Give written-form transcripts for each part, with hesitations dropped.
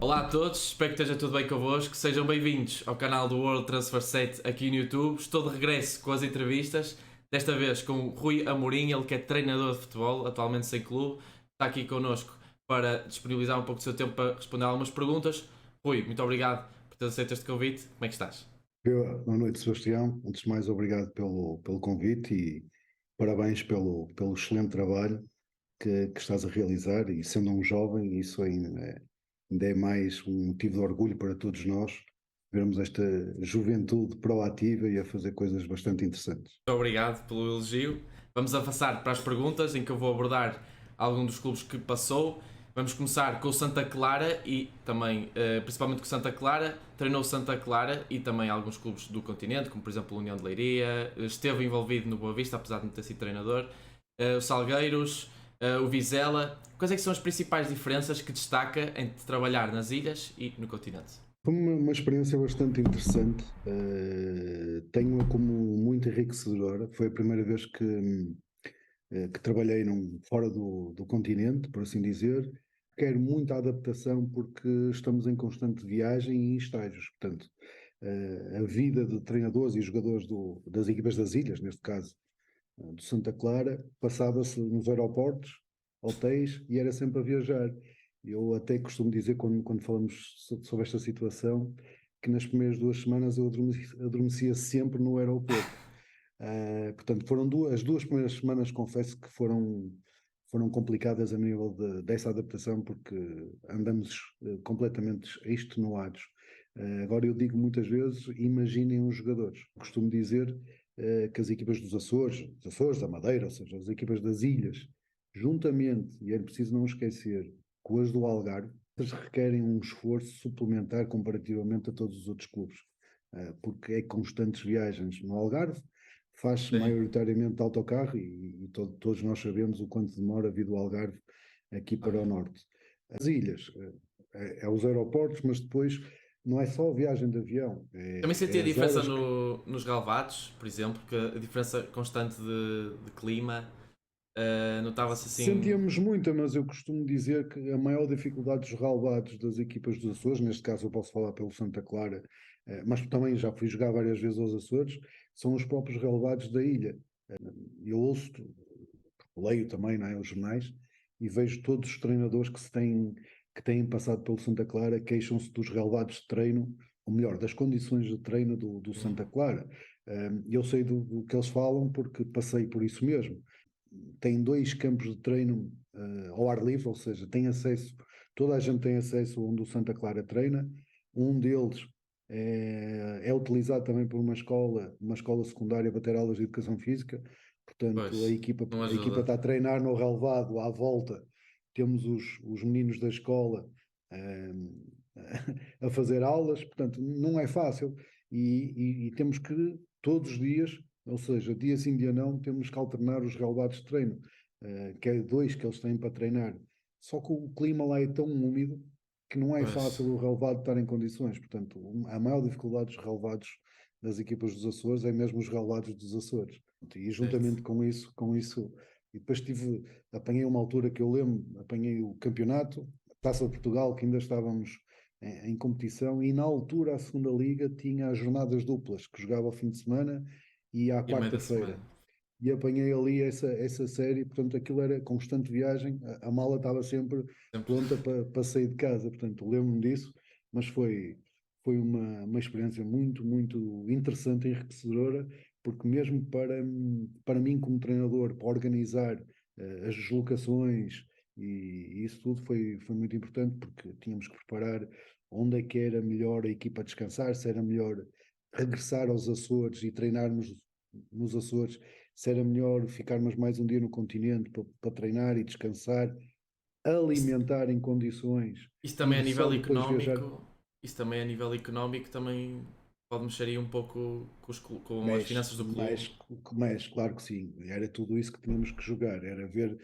Olá a todos, espero que esteja tudo bem convosco. Sejam bem-vindos ao canal do World Transfer Set aqui no YouTube. Estou de regresso com as entrevistas, desta vez com o Rui Amorim, ele que é treinador de futebol, atualmente sem clube. Está aqui connosco para disponibilizar um pouco do seu tempo para responder algumas perguntas. Rui, muito obrigado por ter aceito este convite. Como é que estás? Boa noite, Sebastião. Antes de mais, obrigado pelo convite e parabéns pelo excelente trabalho que estás a realizar. E sendo um jovem, isso ainda é mais um motivo de orgulho para todos nós, vermos esta juventude proativa e a fazer coisas bastante interessantes. Muito obrigado pelo elogio. Vamos avançar para as perguntas em que eu vou abordar algum dos clubes que passou. Vamos começar com o Santa Clara e também, principalmente com o Santa Clara. Treinou o Santa Clara e também alguns clubes do continente, como por exemplo o União de Leiria. Esteve envolvido no Boa Vista, apesar de não ter sido treinador. O Salgueiros, o Vizela. Quais é que são as principais diferenças que destaca entre trabalhar nas ilhas e no continente? Foi uma experiência bastante interessante. Tenho-a como muito enriquecedora. Foi a primeira vez que trabalhei fora do continente, por assim dizer. Quero muita adaptação porque estamos em constante viagem e em estágios. Portanto, a vida de treinadores e jogadores das equipas das ilhas, neste caso do Santa Clara, passava-se nos aeroportos, hotéis e era sempre a viajar. Eu até costumo dizer, quando falamos sobre esta situação, que nas primeiras 2 semanas eu adormecia sempre no aeroporto. Portanto, as duas primeiras semanas, confesso que foram complicadas a nível dessa adaptação, porque andamos completamente extenuados. Agora, eu digo muitas vezes: imaginem os jogadores. Costumo dizer que as equipas dos Açores, da Madeira, ou seja, as equipas das ilhas, juntamente, e é preciso não esquecer, com as do Algarve, elas requerem um esforço suplementar comparativamente a todos os outros clubes, porque é constantes viagens no Algarve. Faz-se Sim. maioritariamente de autocarro e todos nós sabemos o quanto demora a vir do Algarve aqui para o Ok. norte. As ilhas, é os aeroportos, mas depois não é só a viagem de avião, Também é senti a as diferença horas que. nos relevados, por exemplo, que a diferença constante de clima notava-se assim. Sentíamos muita, mas eu costumo dizer que a maior dificuldade dos relevados das equipas dos Açores, neste caso eu posso falar pelo Santa Clara, mas também já fui jogar várias vezes aos Açores, são os próprios relevados da ilha. Eu ouço, leio também, não é, os jornais e vejo todos os treinadores que têm passado pelo Santa Clara queixam-se dos relevados de treino, ou melhor, das condições de treino do Santa Clara. Eu sei do que eles falam porque passei por isso mesmo. Tem 2 campos de treino ao ar livre, ou seja, toda a gente tem acesso onde o Santa Clara treina. Um deles é utilizado também por uma escola secundária para ter aulas de educação física. Portanto, a Pois, equipa, não a equipa ajuda. está a treinar no relevado à volta. Temos os meninos da escola eh, a fazer aulas, portanto, não é fácil. E temos que, todos os dias, ou seja, dia sim, dia não, temos que alternar os relevados de treino, que é 2 que eles têm para treinar. Só que o clima lá é tão úmido que não é Pois, fácil o relevado estar em condições. Portanto, a maior dificuldade dos relevados das equipas dos Açores é mesmo os relevados dos Açores. E certo. juntamente com isso, e depois apanhei uma altura que eu lembro, apanhei o campeonato, a Taça de Portugal, que ainda estávamos em competição, e na altura a segunda liga tinha as jornadas duplas, que jogava ao fim de semana e à E a meio da semana. quarta-feira. E apanhei ali essa série, portanto aquilo era constante viagem, a mala estava sempre Sempre. pronta para sair de casa, portanto lembro-me disso, mas foi uma experiência muito, muito interessante e enriquecedora, porque mesmo para mim como treinador, para organizar as deslocações e isso tudo foi muito importante, porque tínhamos que preparar onde é que era melhor a equipa descansar, se era melhor regressar aos Açores e treinarmos nos Açores, se era melhor ficarmos mais um dia no continente para treinar e descansar, Isso, alimentar em condições isso também e a só nível depois viajar. económico. Isso também a nível económico também pode mexer aí um pouco com as Mexe, finanças do clube. mexe, claro que sim. Era tudo isso que tínhamos que jogar, era ver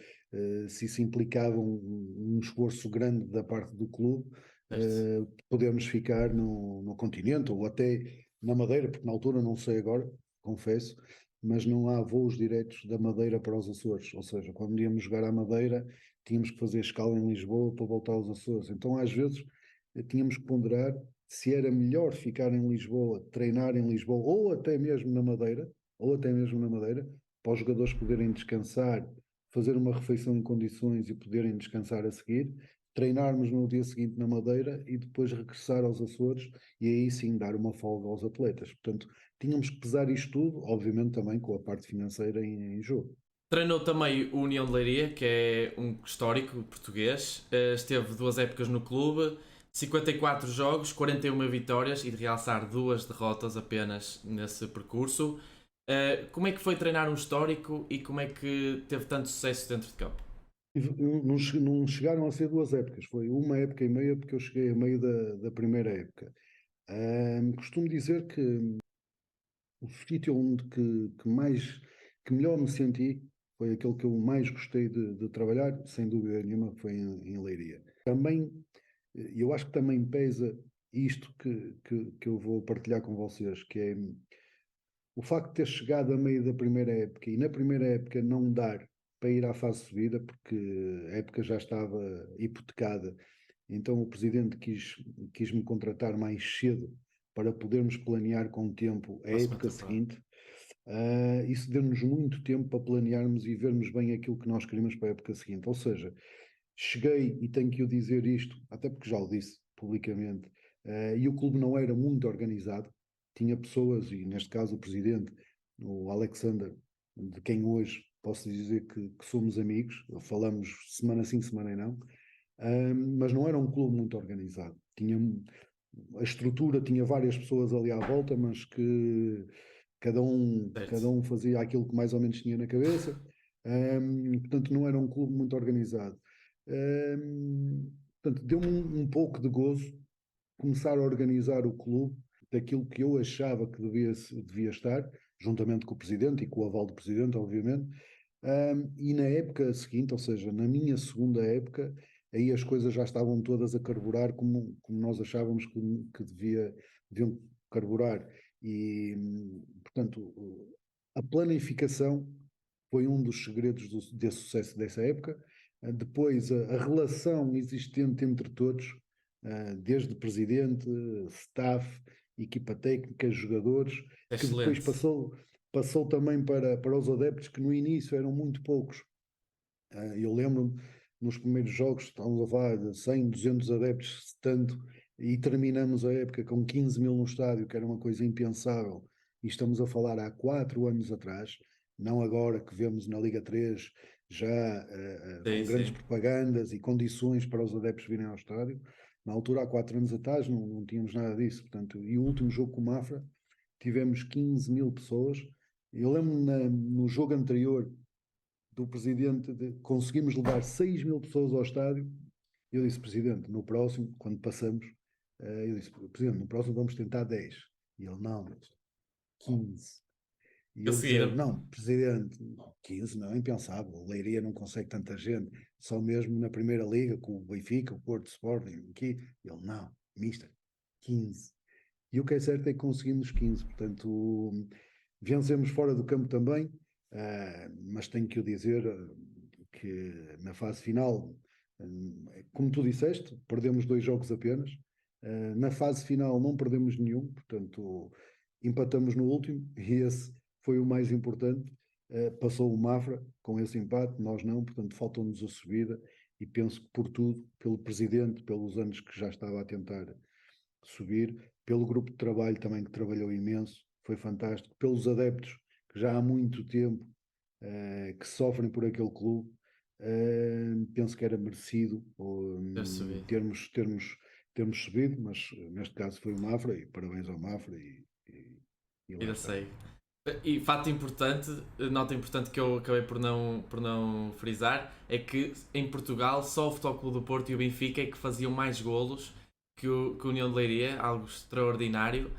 se isso implicava um esforço grande da parte do clube, Certo. podermos ficar no continente ou até na Madeira, porque na altura não sei agora, confesso, mas não há voos diretos da Madeira para os Açores. Ou seja, quando íamos jogar à Madeira, tínhamos que fazer escala em Lisboa para voltar aos Açores. Então, às vezes, tínhamos que ponderar se era melhor ficar em Lisboa, treinar em Lisboa, ou até mesmo na Madeira, para os jogadores poderem descansar, fazer uma refeição em condições e poderem descansar a seguir, treinarmos no dia seguinte na Madeira e depois regressar aos Açores e aí sim dar uma folga aos atletas. Portanto, tínhamos que pesar isto tudo, obviamente também com a parte financeira em jogo. Treinou também o União de Leiria, que é um histórico português. Esteve 2 épocas no clube, 54 jogos, 41 vitórias e de realçar 2 derrotas apenas nesse percurso. Como é que foi treinar um histórico e como é que teve tanto sucesso dentro de campo? Não chegaram a ser 2 épocas, foi uma época e meia, porque eu cheguei a meio da primeira época. Costumo dizer que o sítio onde que melhor me senti foi aquele que eu mais gostei de trabalhar, sem dúvida nenhuma, foi em Leiria. Também, eu acho que também pesa isto que eu vou partilhar com vocês, que é o facto de ter chegado a meio da primeira época e na primeira época não dar para ir à fase de subida, porque a época já estava hipotecada, então o presidente quis-me contratar mais cedo para podermos planear com tempo a Próxima época temporada. seguinte. Isso deu-nos muito tempo para planearmos e vermos bem aquilo que nós queríamos para a época seguinte. Ou seja, cheguei, e tenho que o dizer isto, até porque já o disse publicamente, e o clube não era muito organizado, tinha pessoas, e neste caso o presidente, o Alexander, de quem hoje posso dizer que somos amigos, falamos semana sim, semana não, mas não era um clube muito organizado. A estrutura tinha várias pessoas ali à volta, mas que cada Certo. um fazia aquilo que mais ou menos tinha na cabeça. Portanto, não era um clube muito organizado. Portanto, deu-me um pouco de gozo começar a organizar o clube daquilo que eu achava que devia estar, juntamente com o presidente e com o aval do presidente, obviamente. E na época seguinte, ou seja, na minha segunda época, aí as coisas já estavam todas a carburar como nós achávamos que deviam carburar. E, portanto, a planificação foi um dos segredos desse sucesso dessa época. Depois, a relação existente entre todos, desde presidente, staff, equipa técnica, jogadores, que depois Excelente. passou também para os adeptos, que no início eram muito poucos. Eu lembro-me, nos primeiros jogos, estávamos a falar de 100, 200 adeptos, se tanto, e terminamos a época com 15 mil no estádio, que era uma coisa impensável. E estamos a falar há 4 anos atrás, não agora que vemos na Liga 3 já com Sim, grandes sim. propagandas e condições para os adeptos virem ao estádio. Na altura, há 4 anos atrás, não tínhamos nada disso. Portanto, e o último jogo com o Mafra, tivemos 15 mil pessoas. Eu lembro-me no jogo anterior do presidente conseguimos levar 6 mil pessoas ao estádio. Eu disse, presidente, no próximo, quando passamos, eu disse, presidente, no próximo vamos tentar 10. E ele, não, 15. E eu dizer, Conseguiram. não, presidente, 15 não, é impensável. O Leiria não consegue tanta gente, só mesmo na primeira liga, com o Benfica, o Porto Sporting, aqui. Ele, não, mister, 15. E o que é certo é que conseguimos 15. Portanto, vencemos fora do campo também, mas tenho que o dizer que na fase final, como tu disseste, perdemos 2 jogos apenas. Na fase final não perdemos nenhum, portanto empatamos no último e esse foi o mais importante. Passou o Mafra com esse empate, nós não, portanto faltou-nos a subida e penso que por tudo, pelo presidente, pelos anos que já estava a tentar subir, pelo grupo de trabalho também que trabalhou imenso, foi fantástico, pelos adeptos que já há muito tempo que sofrem por aquele clube, penso que era merecido Ter subido. termos subido, mas neste caso foi o Mafra e parabéns ao Mafra e lá Ainda está. sei. E fato importante, nota importante que eu acabei por não frisar, é que em Portugal só o Futebol Clube do Porto e o Benfica é que faziam mais golos que o União de Leiria, algo extraordinário.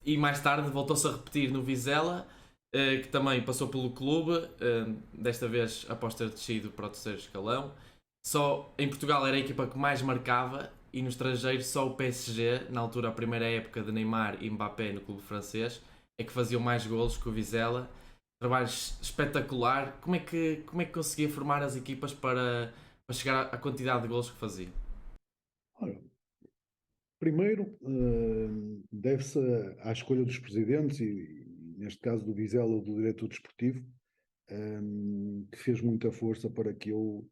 E mais tarde voltou-se a repetir no Vizela, que também passou pelo clube, desta vez após ter descido para o terceiro escalão. Só em Portugal era a equipa que mais marcava e no estrangeiro só o PSG, na altura a primeira época de Neymar e Mbappé no clube francês, é que faziam mais golos que o Vizela. Trabalho espetacular. Como é que conseguia formar as equipas para chegar à quantidade de golos que fazia? Ora, Primeiro, deve-se à escolha dos presidentes e, neste caso, do Vizela ou do diretor desportivo, que fez muita força para que eu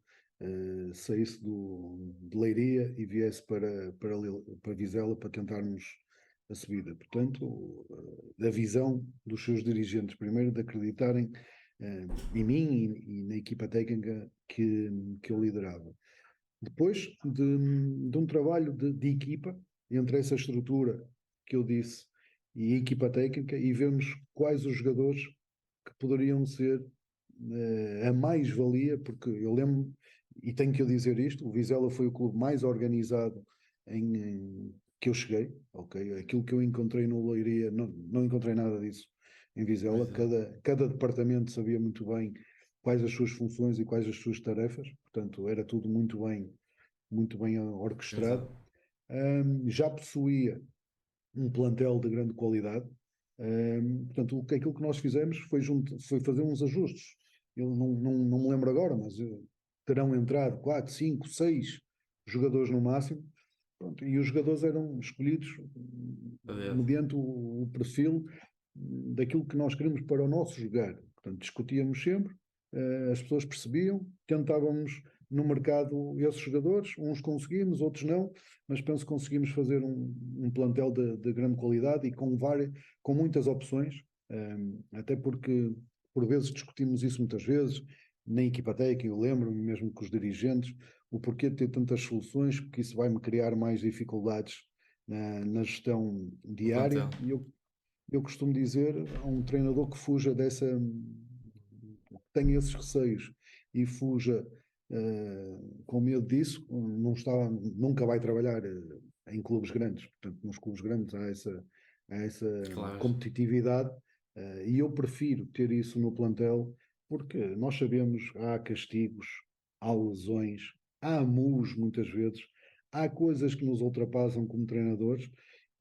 saísse de Leiria e viesse para Vizela para tentarmos a subida. Portanto, da visão dos seus dirigentes, primeiro de acreditarem em mim e na equipa técnica que eu liderava. Depois de um trabalho de equipa, entre essa estrutura que eu disse e a equipa técnica, e vemos quais os jogadores que poderiam ser a mais-valia, porque eu lembro, e tenho que eu dizer isto, o Vizela foi o clube mais organizado que eu cheguei, ok? Aquilo que eu encontrei no Leiria, não encontrei nada disso em Vizela, cada departamento sabia muito bem quais as suas funções e quais as suas tarefas, portanto era tudo muito bem orquestrado. Exato. Já possuía um plantel de grande qualidade. Portanto, aquilo que nós fizemos foi fazer uns ajustes. Eu não me lembro agora, mas terão entrado 4, 5, 6 jogadores no máximo. Pronto, e os jogadores eram escolhidos mediante o perfil daquilo que nós queremos para o nosso jogar. Portanto, discutíamos sempre, as pessoas percebiam, tentávamos no mercado esses jogadores, uns conseguimos, outros não, mas penso que conseguimos fazer um plantel de grande qualidade e com muitas opções, até porque por vezes discutimos isso muitas vezes, na equipa técnica, eu lembro-me mesmo com os dirigentes, o porquê de ter tantas soluções, porque isso vai-me criar mais dificuldades na gestão diária, e eu costumo dizer a um treinador que fuja tenha esses receios e fuja com medo disso, nunca vai trabalhar em clubes grandes. Portanto, nos clubes grandes há essa Claro. competitividade e eu prefiro ter isso no plantel porque nós sabemos há castigos, há lesões, há amus muitas vezes, há coisas que nos ultrapassam como treinadores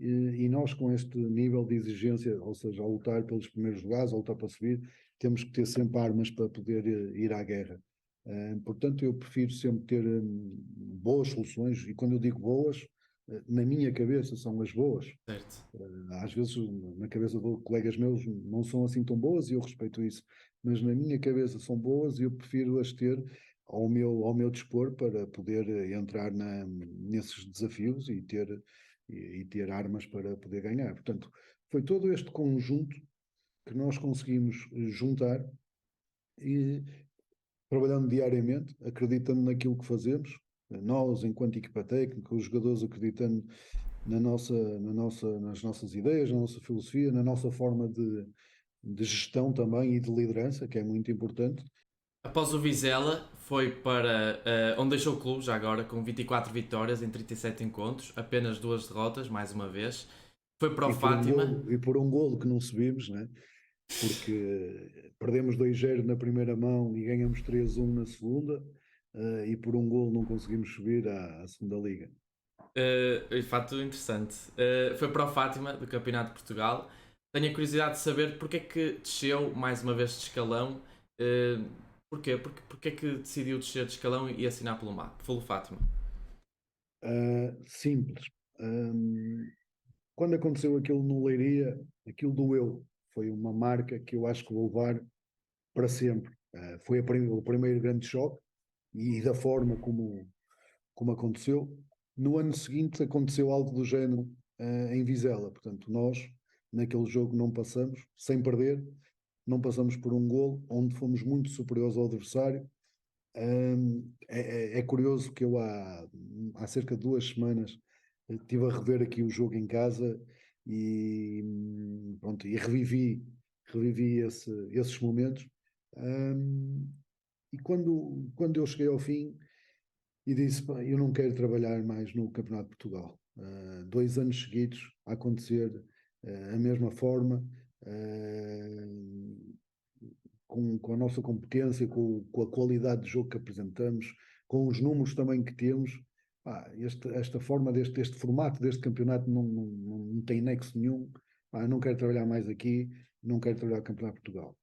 e nós com este nível de exigência, ou seja, a lutar pelos primeiros lugares, a lutar para subir, temos que ter sempre armas para poder ir à guerra. Portanto, eu prefiro sempre ter boas soluções, e quando eu digo boas, na minha cabeça são as boas. Certo. Às vezes, na cabeça de colegas meus, não são assim tão boas e eu respeito isso, mas na minha cabeça são boas e eu prefiro as ter ao meu dispor para poder entrar nesses desafios e ter armas para poder ganhar. Portanto, foi todo este conjunto que nós conseguimos juntar e trabalhando diariamente, acreditando naquilo que fazemos, nós enquanto equipa técnica, os jogadores acreditando nas nossas ideias, na nossa filosofia, na nossa forma de gestão também e de liderança, que é muito importante. Após o Vizela, foi para onde deixou o clube, já agora, com 24 vitórias em 37 encontros, apenas 2 derrotas, mais uma vez. Foi para o Fátima. E por um golo que não subimos, né? Porque perdemos 2-0 na primeira mão e ganhamos 3-1 na segunda, e por um golo não conseguimos subir à segunda liga. Fato interessante. Foi para o Fátima, do Campeonato de Portugal. Tenho a curiosidade de saber porque é que desceu mais uma vez de escalão. Porquê? Porque é que decidiu descer de escalão e assinar pelo Fátima? Simples. Quando aconteceu aquilo no Leiria, aquilo doeu. Foi uma marca que eu acho que vou levar para sempre. Foi o primeiro grande choque e da forma como aconteceu. No ano seguinte aconteceu algo do género em Vizela. Portanto, nós, naquele jogo, não passamos, sem perder, não passamos por um golo, onde fomos muito superiores ao adversário. É curioso que eu há cerca de 2 semanas estive a rever aqui o jogo em casa e, pronto, e revivi esses momentos. E quando eu cheguei ao fim e disse, "Pá, eu não quero trabalhar mais no Campeonato de Portugal. 2 anos seguidos a acontecer a mesma forma, com a nossa competência, com a qualidade de jogo que apresentamos, com os números também que temos. Esta forma deste formato deste campeonato não tem nexo nenhum. Eu não quero trabalhar mais aqui, não quero trabalhar no Campeonato de Portugal.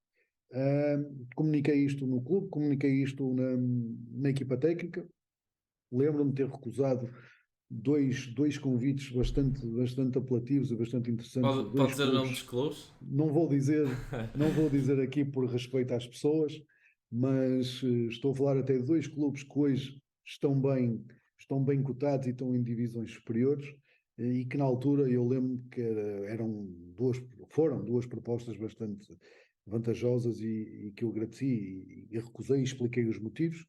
Comuniquei isto no clube, comuniquei isto na equipa técnica. Lembro-me de ter recusado dois convites bastante apelativos e bastante interessantes de Pode dois dizer o nome clubes. dos clubes? Não vou dizer aqui por respeito às pessoas, mas estou a falar até de dois clubes que hoje estão bem cotados e estão em divisões superiores, e que na altura eu lembro que foram duas propostas bastante vantajosas e que eu agradeci e recusei e expliquei os motivos,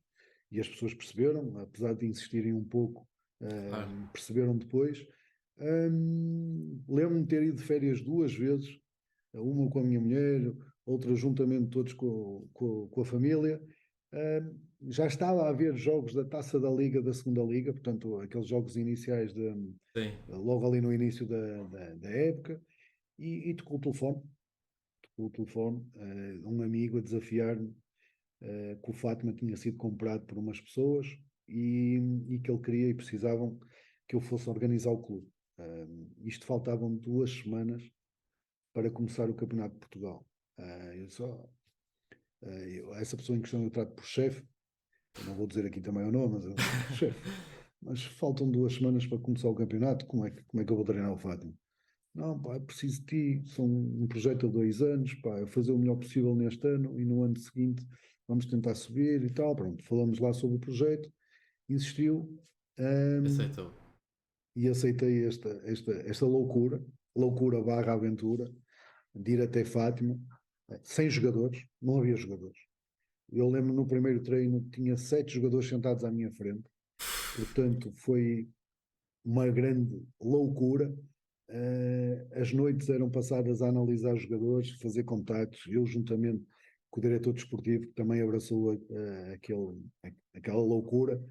e as pessoas perceberam, apesar de insistirem um pouco, Claro. perceberam depois. Lembro-me de ter ido de férias duas vezes, uma com a minha mulher, outra juntamente todos com a família. Já estava a haver jogos da Taça da Liga, da Segunda Liga, portanto, aqueles jogos iniciais Sim. logo ali no início da época, e tocou o telefone, um amigo a desafiar-me, que o Fátima tinha sido comprado por umas pessoas e que ele queria e precisavam que eu fosse organizar o clube. Isto faltavam 2 semanas para começar o Campeonato de Portugal. Essa pessoa em questão eu trato por chefe, eu não vou dizer aqui também o nome, mas chefe, mas faltam 2 semanas para começar o campeonato, como é que eu vou treinar o Fátima? Não, pá, preciso de ti, são um projeto a 2 anos, pá, fazer o melhor possível neste ano e no ano seguinte vamos tentar subir e tal, pronto, falamos lá sobre o projeto, insistiu, Aceitou. e aceitei esta loucura barra aventura, de ir até Fátima, sem jogadores, não havia jogadores. Eu lembro no primeiro treino tinha 7 jogadores sentados à minha frente, portanto foi uma grande loucura. As noites eram passadas a analisar os jogadores, fazer contactos, eu juntamente com o diretor desportivo, que também abraçou aquela loucura,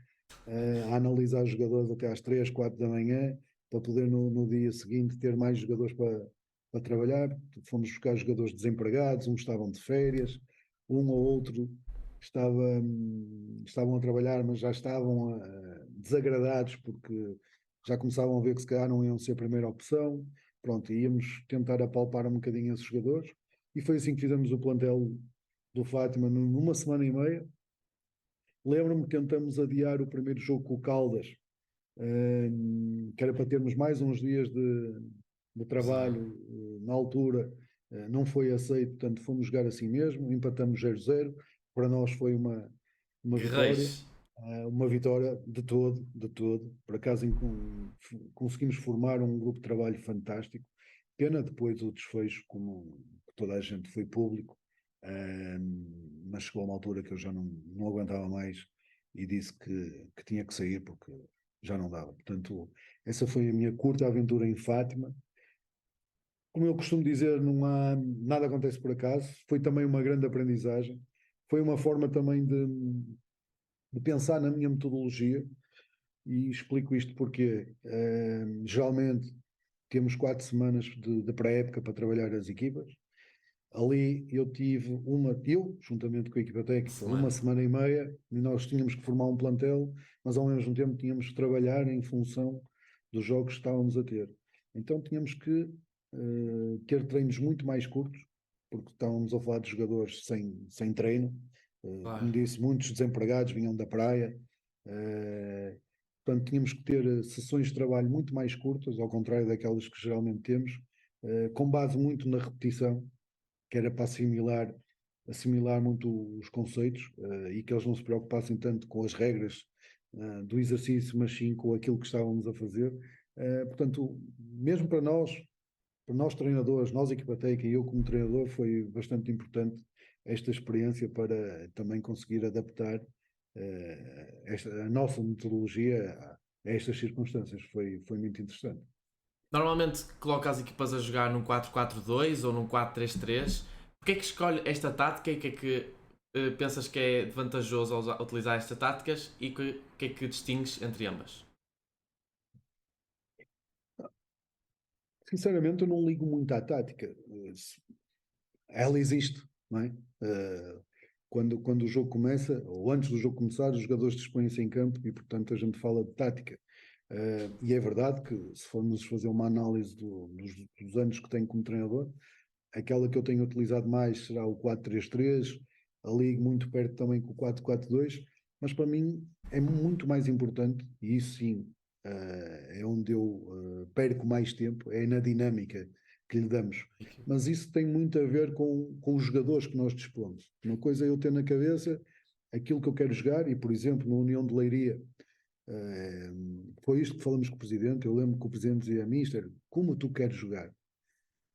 a analisar os jogadores até às 3, 4 da manhã, para poder no dia seguinte ter mais jogadores para trabalhar. Fomos buscar jogadores desempregados, uns estavam de férias, um ou outro estavam a trabalhar, mas já estavam desagradados porque já começavam a ver que se calhar não iam ser a primeira opção. Pronto, íamos tentar apalpar um bocadinho esses jogadores, e foi assim que fizemos o plantel do Fátima numa semana e meia. Lembro-me que tentamos adiar o primeiro jogo com o Caldas, que era para termos mais uns dias de Zé. trabalho na altura. Não foi aceito, portanto fomos jogar assim mesmo, empatamos 0-0. Para nós foi uma vitória, Guerreiros. uma vitória de todo. Por acaso conseguimos formar um grupo de trabalho fantástico. Pena depois o desfecho, como toda a gente foi público, mas chegou a uma altura que eu já não aguentava mais e disse que tinha que sair porque já não dava. Portanto, essa foi a minha curta aventura em Fátima. Como eu costumo dizer, não há nada acontece por acaso. Foi também uma grande aprendizagem. Foi uma forma também de pensar na minha metodologia, e explico isto porque geralmente temos 4 semanas de pré-época para trabalhar as equipas. Ali eu tive juntamente com a equipa técnica, uma Excelente. semana e meia, e nós tínhamos que formar um plantel, mas ao mesmo tempo tínhamos que trabalhar em função dos jogos que estávamos a ter. Então tínhamos que ter treinos muito mais curtos, porque estávamos a falar de jogadores sem treino. Claro. Como disse, muitos desempregados vinham da praia. Uh, Portanto, tínhamos que ter sessões de trabalho muito mais curtas, ao contrário daquelas que geralmente temos, com base muito na repetição, que era para assimilar muito os conceitos, e que eles não se preocupassem tanto com as regras do exercício, mas sim com aquilo que estávamos a fazer. Portanto, mesmo para nós treinadores, nós equipa técnica e eu como treinador, foi bastante importante esta experiência para também conseguir adaptar a nossa metodologia a estas circunstâncias. Foi muito interessante. Normalmente coloca as equipas a jogar num 4-4-2 ou num 4-3-3. Porquê é que escolhe esta tática e o que é que pensas que é vantajoso ao utilizar estas táticas e o que é que distingues entre ambas? Sinceramente, eu não ligo muito à tática. Ela existe, não é? Quando o jogo começa, ou antes do jogo começar, os jogadores dispõem-se em campo e, portanto, a gente fala de tática. E é verdade que, se formos fazer uma análise dos anos que tenho como treinador, aquela que eu tenho utilizado mais será o 4-3-3, ali muito perto também com o 4-4-2, mas para mim é muito mais importante, e isso sim é onde eu perco mais tempo, é na dinâmica que lhe damos. Mas isso tem muito a ver com os jogadores que nós dispomos. Uma coisa é eu ter na cabeça aquilo que eu quero jogar, e por exemplo, na União de Leiria, foi isto que falamos com o Presidente. Eu lembro que o Presidente dizia: Mister, como tu queres jogar?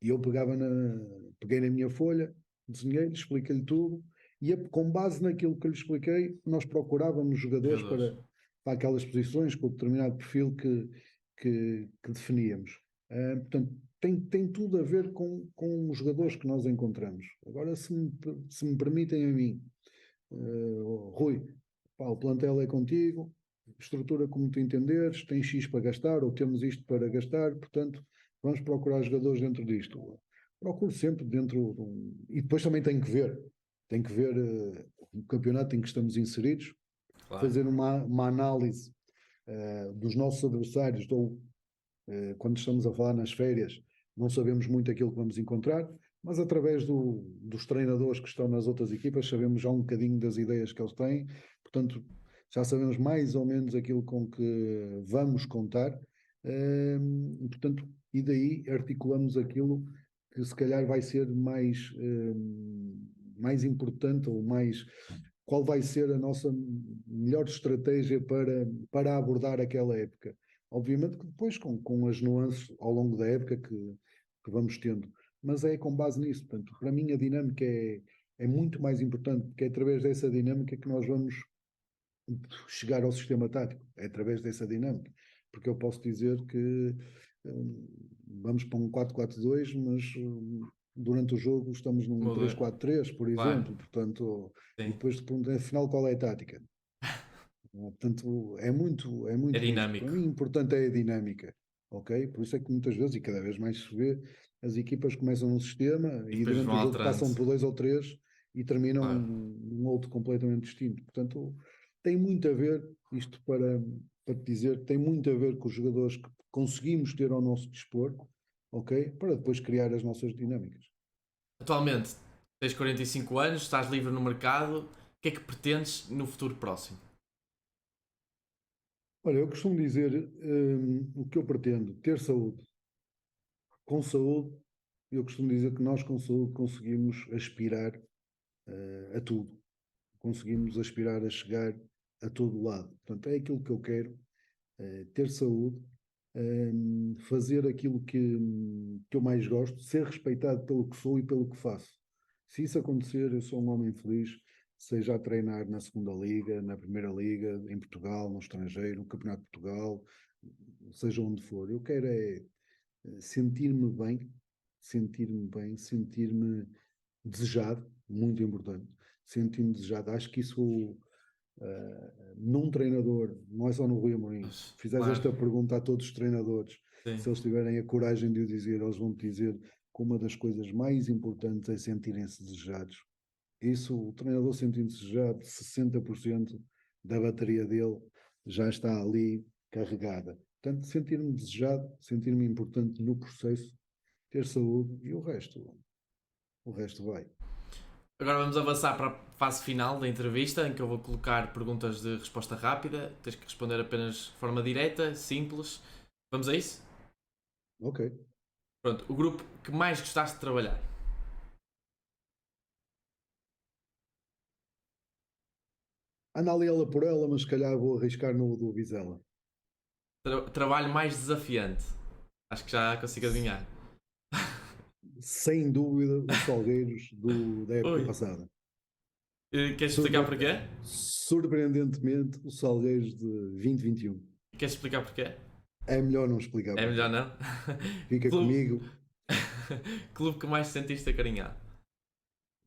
E eu peguei na minha folha, desenhei-lhe, expliquei-lhe tudo, e com base naquilo que eu lhe expliquei, nós procurávamos jogadores para aquelas posições, com o determinado perfil que definíamos. Portanto, tem tudo a ver com os jogadores que nós encontramos. Agora, se me permitem a mim, Rui, pá, o plantel é contigo, estrutura como tu entenderes, tem X para gastar, ou temos isto para gastar, portanto, vamos procurar jogadores dentro disto. Procuro sempre dentro de um... E depois também tem que ver o campeonato em que estamos inseridos, Claro. fazer uma análise dos nossos adversários, ou quando estamos a falar nas férias, não sabemos muito aquilo que vamos encontrar, mas através dos treinadores que estão nas outras equipas, sabemos já um bocadinho das ideias que eles têm, portanto, já sabemos mais ou menos aquilo com que vamos contar, portanto, e daí articulamos aquilo que se calhar vai ser mais importante, ou mais qual vai ser a nossa melhor estratégia para abordar aquela época. Obviamente que depois com as nuances ao longo da época que vamos tendo, mas é com base nisso. Portanto, para mim a dinâmica é muito mais importante, porque é através dessa dinâmica que nós vamos chegar ao sistema tático, é através dessa dinâmica, porque eu posso dizer que vamos para um 4-4-2, mas durante o jogo estamos num 3-4-3, por exemplo, portanto, e depois afinal qual é a tática? Portanto, é muito dinâmico. Para mim, importante é a dinâmica, ok? Por isso é que muitas vezes, e cada vez mais se vê, as equipas começam num sistema e durante o jogo passam por 2 ou 3 e terminam num outro completamente distinto. Portanto, tem muito a ver, isto para te dizer, tem muito a ver com os jogadores que conseguimos ter ao nosso dispor, ok? Para depois criar as nossas dinâmicas. Atualmente, tens 45 anos, estás livre no mercado, o que é que pretendes no futuro próximo? Olha, eu costumo dizer o que eu pretendo: ter saúde. Com saúde, eu costumo dizer que nós com saúde conseguimos aspirar a tudo. Conseguimos aspirar a chegar a todo lado. Portanto, é aquilo que eu quero, ter saúde, fazer aquilo que eu mais gosto, ser respeitado pelo que sou e pelo que faço. Se isso acontecer, eu sou um homem feliz, seja a treinar na segunda liga, na primeira liga, em Portugal, no estrangeiro, no Campeonato de Portugal, seja onde for. Eu quero sentir-me bem, sentir-me desejado, muito importante, sentir-me desejado. Acho que isso, num treinador, não é só no Rui Amorim, se fizeres esta pergunta a todos os treinadores, se eles tiverem a coragem de o dizer, eles vão te dizer que uma das coisas mais importantes é sentirem-se desejados. Isso, o treinador sentindo-se desejado, 60% da bateria dele já está ali carregada. Portanto, sentir-me desejado, sentir-me importante no processo, ter saúde, e o resto vai. Agora vamos avançar para a fase final da entrevista, em que eu vou colocar perguntas de resposta rápida. Tens que responder apenas de forma direta, simples. Vamos a isso? Ok. Pronto, o grupo que mais gostaste de trabalhar? Anda ali ela por ela, mas se calhar vou arriscar no do Vizela. Trabalho mais desafiante? Acho que já consigo adivinhar. Sem dúvida, os Salgueiros da época passada. Queres explicar porquê? Surpreendentemente, os Salgueiros de 2021. Queres explicar porquê? É melhor não explicar É porquê. melhor não? Fica comigo. Clube que mais te sentiste acarinhado?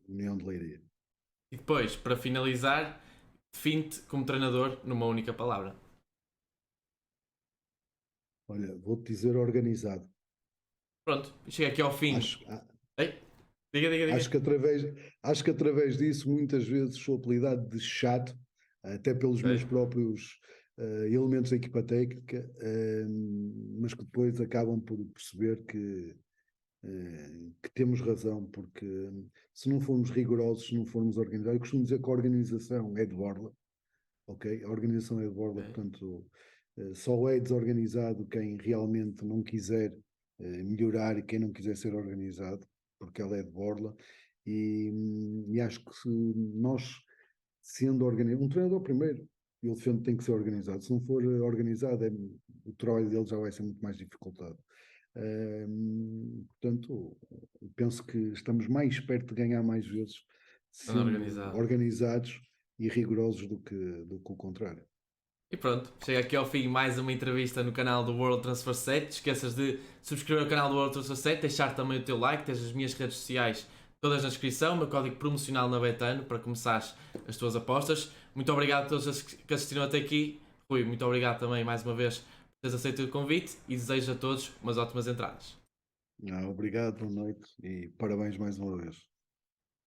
União de Leiria. E depois, para finalizar, define-te como treinador numa única palavra. Olha, vou-te dizer organizado. Pronto, chega aqui ao fim. Ei, diga. Acho que através disso muitas vezes sou apelidado de chato, até pelos meus próprios elementos da equipa técnica, mas que depois acabam por perceber que temos razão, porque se não formos rigorosos, se não formos organizados, eu costumo dizer que a organização é de borla, ok? A organização é de borla, portanto, Só é desorganizado quem realmente não quiser melhorar e quem não quiser ser organizado, porque ela é de borla. E acho que se nós, sendo organizado, um treinador primeiro, eu defendo que tem que ser organizado. Se não for organizado, o trabalho dele já vai ser muito mais dificultado. Portanto, penso que estamos mais perto de ganhar mais vezes Anda sendo organizado. organizados e rigorosos do que o contrário. E pronto, chega aqui ao fim mais uma entrevista no canal do World Transfer Set. Não esqueças de subscrever o canal do World Transfer Set, deixar também o teu like, tens as minhas redes sociais todas na descrição, o meu código promocional na Betano para começares as tuas apostas. Muito obrigado a todos que assistiram até aqui. Rui, muito obrigado também mais uma vez por teres aceito o convite e desejo a todos umas ótimas entradas. Obrigado, boa noite e parabéns mais uma vez.